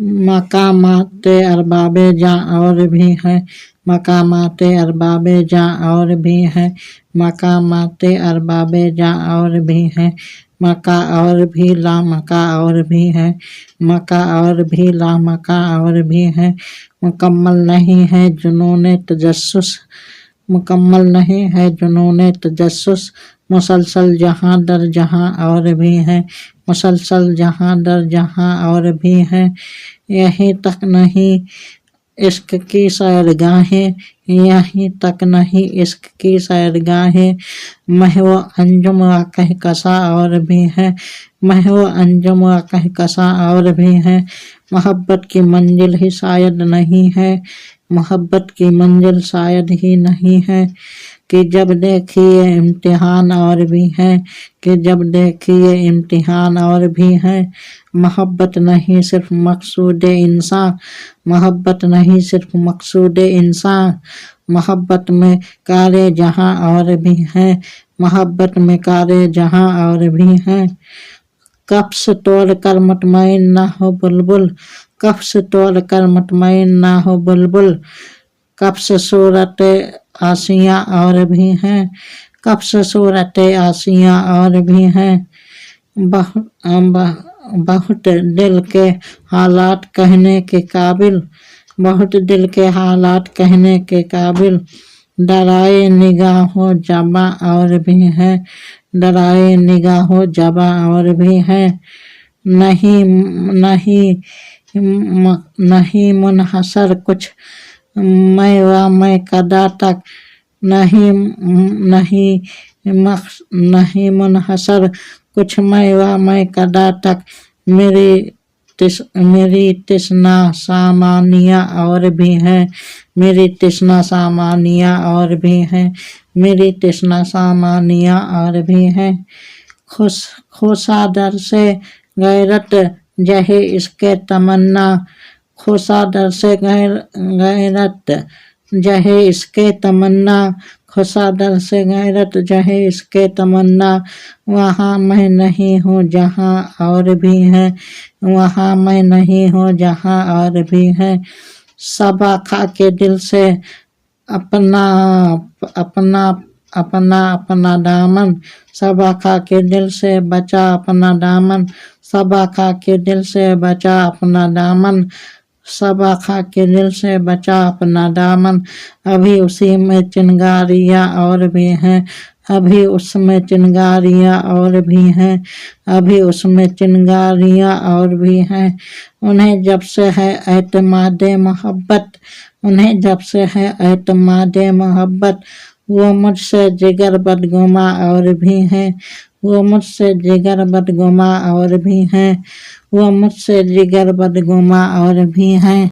मकामाते अरबाबे जहाँ और भी हैं, मकामाते अरबाबे जहाँ और भी हैं, मकामाते अरबाबे जहाँ और भी हैं, मका और भी ला मका और भी है, मका और भी ला मका और भी है। मुकम्मल नहीं है जुनून तजस्सुस, मुकम्मल नहीं है जुनून तजस्सुस, मुसलसल जहाँ दर जहाँ और भी है, मुसलसल जहाँ दर जहाँ और भी है। यहीं तक नहीं इश्क की सैरगाहें, यहीं तक नहीं इश्क की सैरगाहें, महव अंजुम व कहकशा और भी है, महव अंजुम व कहकशा और भी है। मोहब्बत की मंजिल ही शायद नहीं है, मोहब्बत की मंजिल शायद ही नहीं है, कि जब देखिए इम्तिहान और भी है, कि जब देखिए इम्तिहान और भी है। मोहब्बत नहीं सिर्फ मकसूद इंसान, मोहब्बत नहीं सिर्फ मकसूद इंसान, मोहब्बत में कारे जहाँ और भी हैं, मोहब्बत में कारे जहाँ और भी हैं। कफ्स तोड़ कर मुतमईन ना हो बुलबुल, कफ्स तोड़ कर मुतमईन ना हो बुलबुल, कफ्स सूरत आसियाँ और भी हैं, कफ्स सूरत आसियाँ और भी हैं। बहुत दिल के हालात कहने के काबिल, बहुत दिल के हालात कहने के काबिल, डराए निगाहों जबा और भी है, डराए निगाहों जबा और भी है। नहीं नहीं नहीं मुनहसर कुछ मैं व मैं कदा तक, नहीं नहीं नहीं मुनहसर कुछ मैं व मैं कदा तक, मेरी तृष्णा सामानिया और भी है, मेरी तृष्णा सामानिया और भी है, मेरी तृष्णा सामानिया और भी है। खुशा दर से गैरत जहे इसके तमन्ना, खुशा दर से गैरत जहे इसके तमन्ना, खुशा दर से गैरत जहे इसके तमन्ना। वहाँ मैं नहीं हूँ जहाँ और भी है, वहाँ मैं नहीं हूँ जहाँ और भी है। सबा खा के दिल से अपना अपना अपना अपना दामन, सबा खा के दिल से बचा अपना दामन, सबा खा के दिल से बचा अपना दामन, सबा खा के दिल से बचा अपना दामन। अभी उसी में चिंगारियाँ और भी हैं, अभी उसमें चिंगारियाँ और भी हैं, अभी उसमें चिंगारियाँ और भी हैं। उन्हें जब से है एतमादे मोहब्बत, उन्हें जब से है एतमादे मोहब्बत, वो मुझसे जिगर बदगुमा और भी हैं, वो मुझसे जिगर बदगुमा और भी हैं, वो मुझसे जिगर बदगुमा और भी हैं।